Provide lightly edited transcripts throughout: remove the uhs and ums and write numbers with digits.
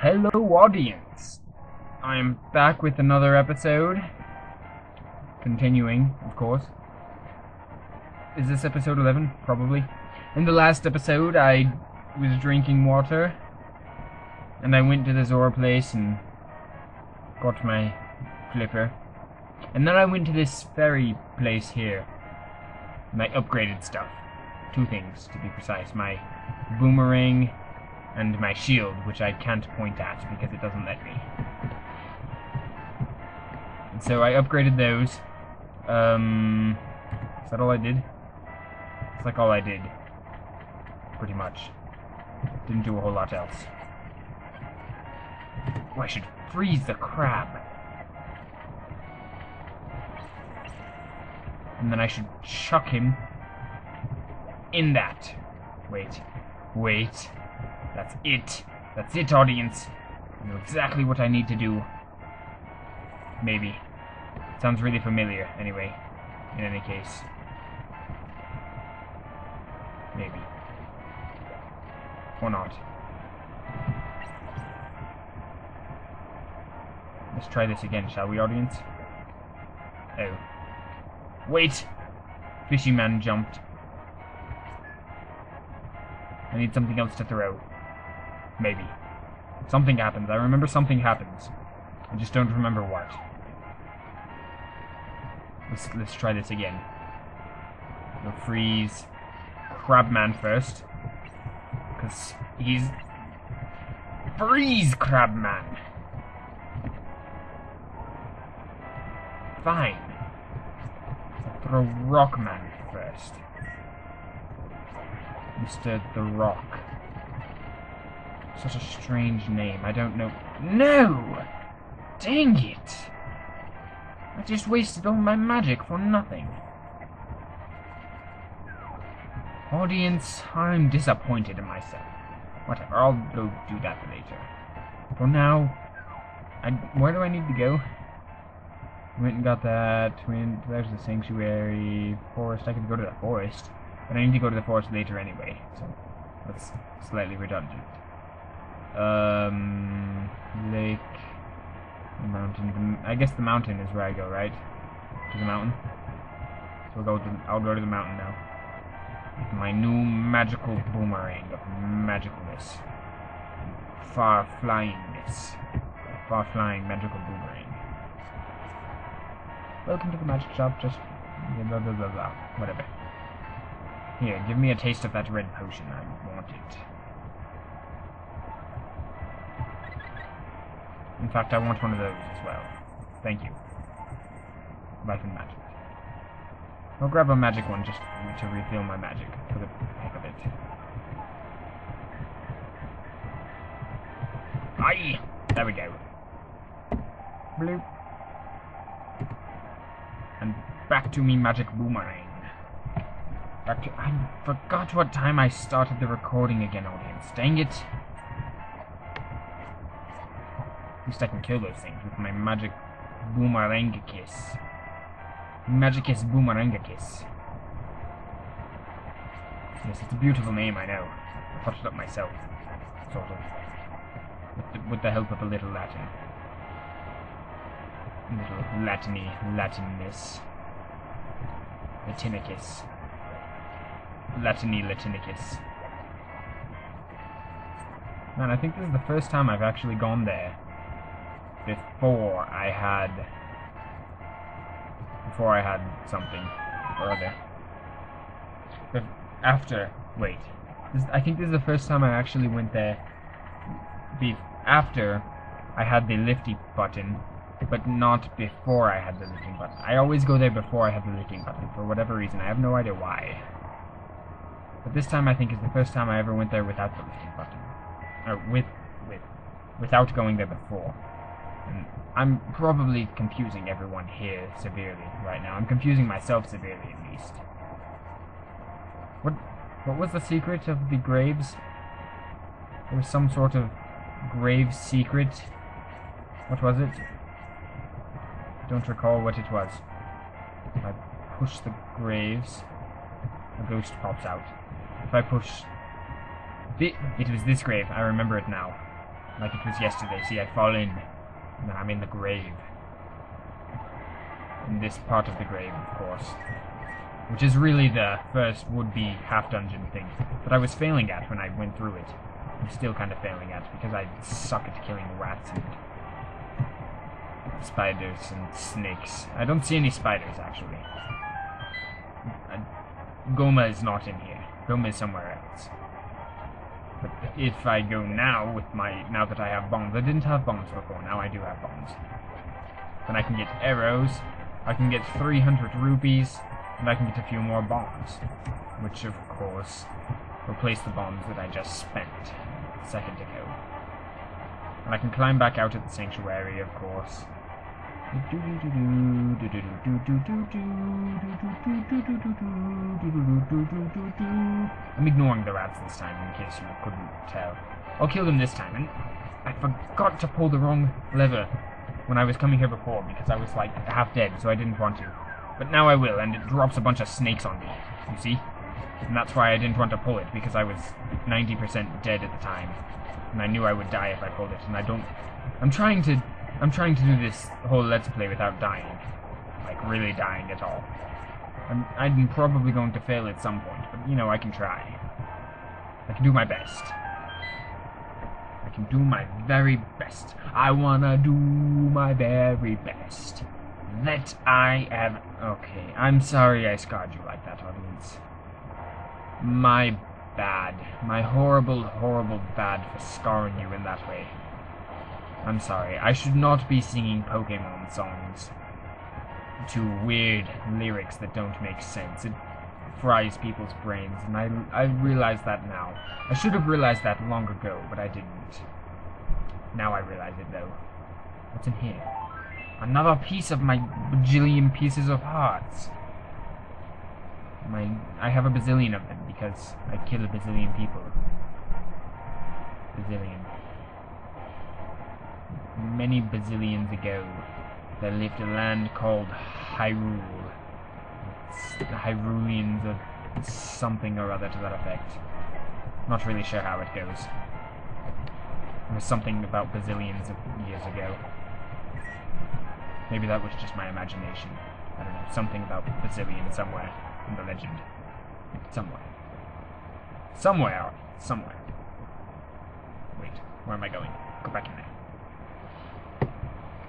Hello audience! I am back with another episode. Continuing, of course. Is this episode 11? Probably. In the last episode, I was drinking water. And I went to the Zora place and got my flipper. And then I went to this ferry place here. And I upgraded stuff. Two things, to be precise. My boomerang and my shield, which I can't point at because it doesn't let me. And so I upgraded those. Is that all I did? It's like all I did. Pretty much. Didn't do a whole lot else. Oh, I should freeze the crab. And then I should chuck him in that. Wait. That's it. That's it, audience. I know exactly what I need to do. Maybe. Sounds really familiar, anyway. In any case. Maybe. Or not. Let's try this again, shall we, audience? Oh. Wait! Fishy man jumped. I need something else to throw. Maybe. Something happens. I remember something happens. I just don't remember what. Let's try this again. We'll freeze Crabman first. Because he's... Freeze, Crabman! Fine. I'll throw Rockman first. Mr. The Rock. Such a strange name. I don't know. No! Dang it! I just wasted all my magic for nothing. Audience, I'm disappointed in myself. Whatever, I'll go do that later. For now, where do I need to go? Went and got that. There's the sanctuary. Forest. I could go to the forest. But I need to go to the forest later anyway. So, that's slightly redundant. Lake. The mountain. I guess the mountain is where I go, right? To the mountain. So I'll go to the mountain now. With my new magical boomerang of magicalness. Far-flyingness. Far-flying magical boomerang. Welcome to the magic shop, just blah blah blah blah. Whatever. Here, give me a taste of that red potion. I want it. In fact, I want one of those as well. Thank you. Life and magic. I'll grab a magic one just to refill my magic for the heck of it. Aye! There we go. Bloop. And back to me magic boomerang. I forgot what time I started the recording again, audience. Dang it. At least I can kill those things with my magic boomerangicus. Magicus boomerangicus. Yes, it's a beautiful name, I know. I thought it up myself. Sort of. With the help of a little Latin. Little Latinness. Latinicus. Latinicus. Man, I think this is the first time I've actually gone there before I had something or other. But after, wait, I think this is the first time I actually went there after I had the lifty button, but not before I had the lifting button. I always go there before I have the lifting button for whatever reason. I have no idea why. But this time I think is the first time I ever went there without the lifting button. Or without going there before. And I'm probably confusing everyone here severely right now. I'm confusing myself severely at least. What was the secret of the graves? There was some sort of grave secret. What was it? I don't recall what it was. If I push the graves, a ghost pops out. If I push... It was this grave, I remember it now. Like it was yesterday. See, I fall in, and then I'm in the grave. In this part of the grave, of course. Which is really the first would-be half-dungeon thing that I was failing at when I went through it. I'm still kind of failing at, because I suck at killing rats and spiders and snakes. I don't see any spiders, actually. Goma is not in here. Goma is somewhere else. But if I go now with now that I have bombs, I didn't have bombs before, now I do have bombs. Then I can get arrows, I can get 300 rupees, and I can get a few more bombs. Which, of course, replace the bombs that I just spent a second ago. And I can climb back out of the sanctuary, of course. I'm ignoring the rats this time, in case you couldn't tell. I'll kill them this time, and I forgot to pull the wrong lever when I was coming here before, because I was, like, half dead, so I didn't want to. But now I will, and it drops a bunch of snakes on me, you see? And that's why I didn't want to pull it, because I was 90% dead at the time. And I knew I would die if I pulled it, and I don't... I'm trying to do this whole Let's Play without dying. Like, really dying at all. I'm probably going to fail at some point, but, you know, I can try. I can do my best. I can do my very best. I wanna do my very best. That I have... Okay, I'm sorry I scarred you like that, audience. My bad. My horrible, horrible bad for scarring you in that way. I'm sorry. I should not be singing Pokemon songs to weird lyrics that don't make sense. It fries people's brains, and I realize that now. I should have realized that long ago, but I didn't. Now I realize it, though. What's in here? Another piece of my bajillion pieces of hearts. I have a bazillion of them, because I kill a bazillion people. Bazillion. Many bazillions ago, there lived a land called Hyrule. The Hyruleans or something or other to that effect. Not really sure how it goes. It was something about bazillions of years ago. Maybe that was just my imagination. I don't know, something about bazillion somewhere in the legend. Somewhere. Somewhere. Wait, where am I going? Go back in there.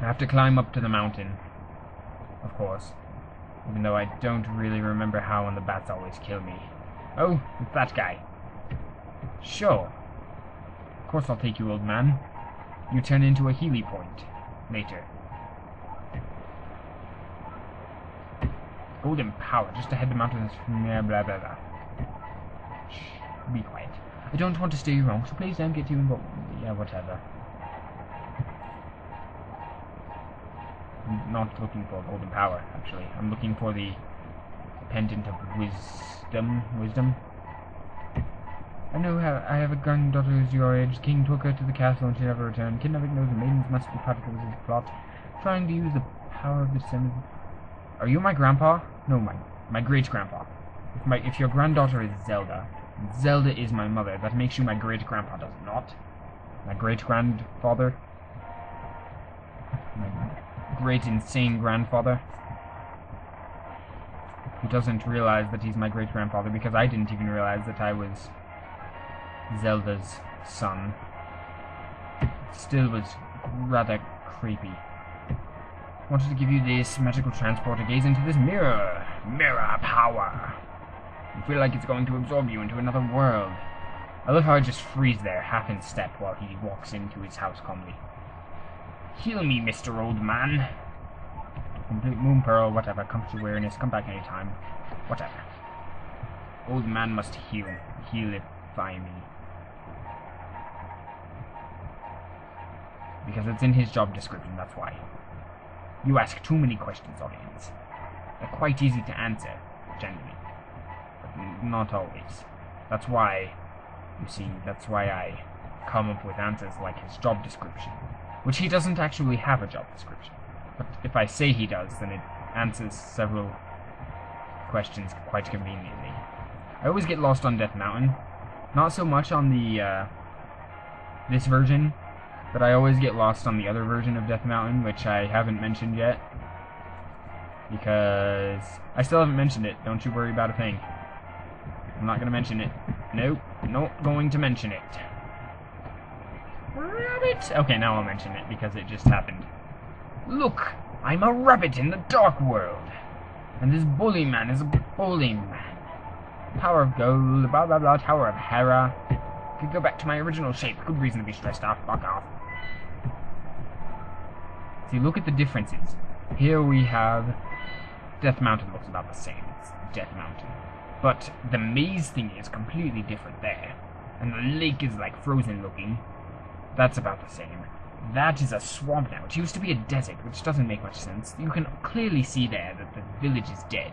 I have to climb up to the mountain, of course, even though I don't really remember how, and the bats always kill me. Oh, it's that guy. Sure. Of course I'll take you, old man. You turn into a Healy point later. Golden power, just ahead the mountains from there, blah blah blah. Shh, be quiet. I don't want to steer you wrong, so please don't get too involved. Yeah, whatever. I'm not looking for golden power, actually. I'm looking for the pendant of wisdom. I know I have a granddaughter who's your age. The king took her to the castle and she never returned. Kidnapping those maidens must be part of the wizard's plot. Trying to use the power of the sin. Are you my grandpa? No, my great-grandpa. If your granddaughter is Zelda, Zelda is my mother. That makes you my great-grandpa, does it not? My great-grandfather? My great insane grandfather? He doesn't realize that he's my great-grandfather, because I didn't even realize that I was Zelda's son. Still was rather creepy. Wanted to give you this magical transport to gaze into this mirror. Mirror power. You feel like it's going to absorb you into another world. I love how I just freeze there, half in step, while he walks into his house calmly. Heal me, Mr. Old Man. Complete Moon Pearl, whatever. Come to awareness. Come back anytime. Whatever. Old man must heal. Healify me. Because it's in his job description, that's why. You ask too many questions, audience. They're quite easy to answer, generally. But not always. That's why, you see, that's why I come up with answers like his job description. Which he doesn't actually have a job description. But if I say he does, then it answers several questions quite conveniently. I always get lost on Death Mountain. Not so much on the, this version, But I always get lost on the other version of Death Mountain, which I haven't mentioned yet. Because I still haven't mentioned it. Don't you worry about a thing. I'm not going to mention it. Nope. Not going to mention it. Rabbit! Okay, now I'll mention it because it just happened. Look! I'm a rabbit in the dark world. And this bully man is a bully man. Power of gold, blah blah blah, Tower of Hera. Could go back to my original shape. Good reason to be stressed off. Fuck off. See, look at the differences. Here we have... Death Mountain looks about the same. It's Death Mountain. But the maze thing is completely different there. And the lake is like frozen looking. That's about the same. That is a swamp now. It used to be a desert, which doesn't make much sense. You can clearly see there that the village is dead.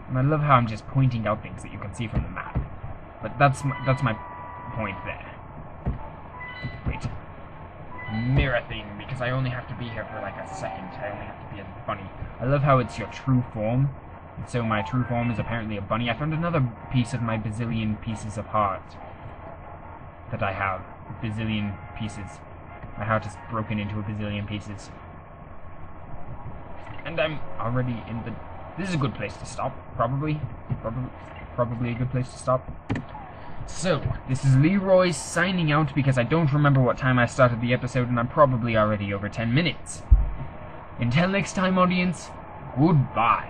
And I love how I'm just pointing out things that you can see from the map. But that's my point there. Wait. Mirror thing, because I only have to be here for like a second. I only have to be a bunny. I love how it's your true form. And so my true form is apparently a bunny. I found another piece of my bazillion pieces of heart that I have. Bazillion pieces. My heart is broken into a bazillion pieces. And I'm already in the... This is a good place to stop, probably. Probably a good place to stop. So, this is Leroy signing out because I don't remember what time I started the episode and I'm probably already over 10 minutes. Until next time, audience, goodbye.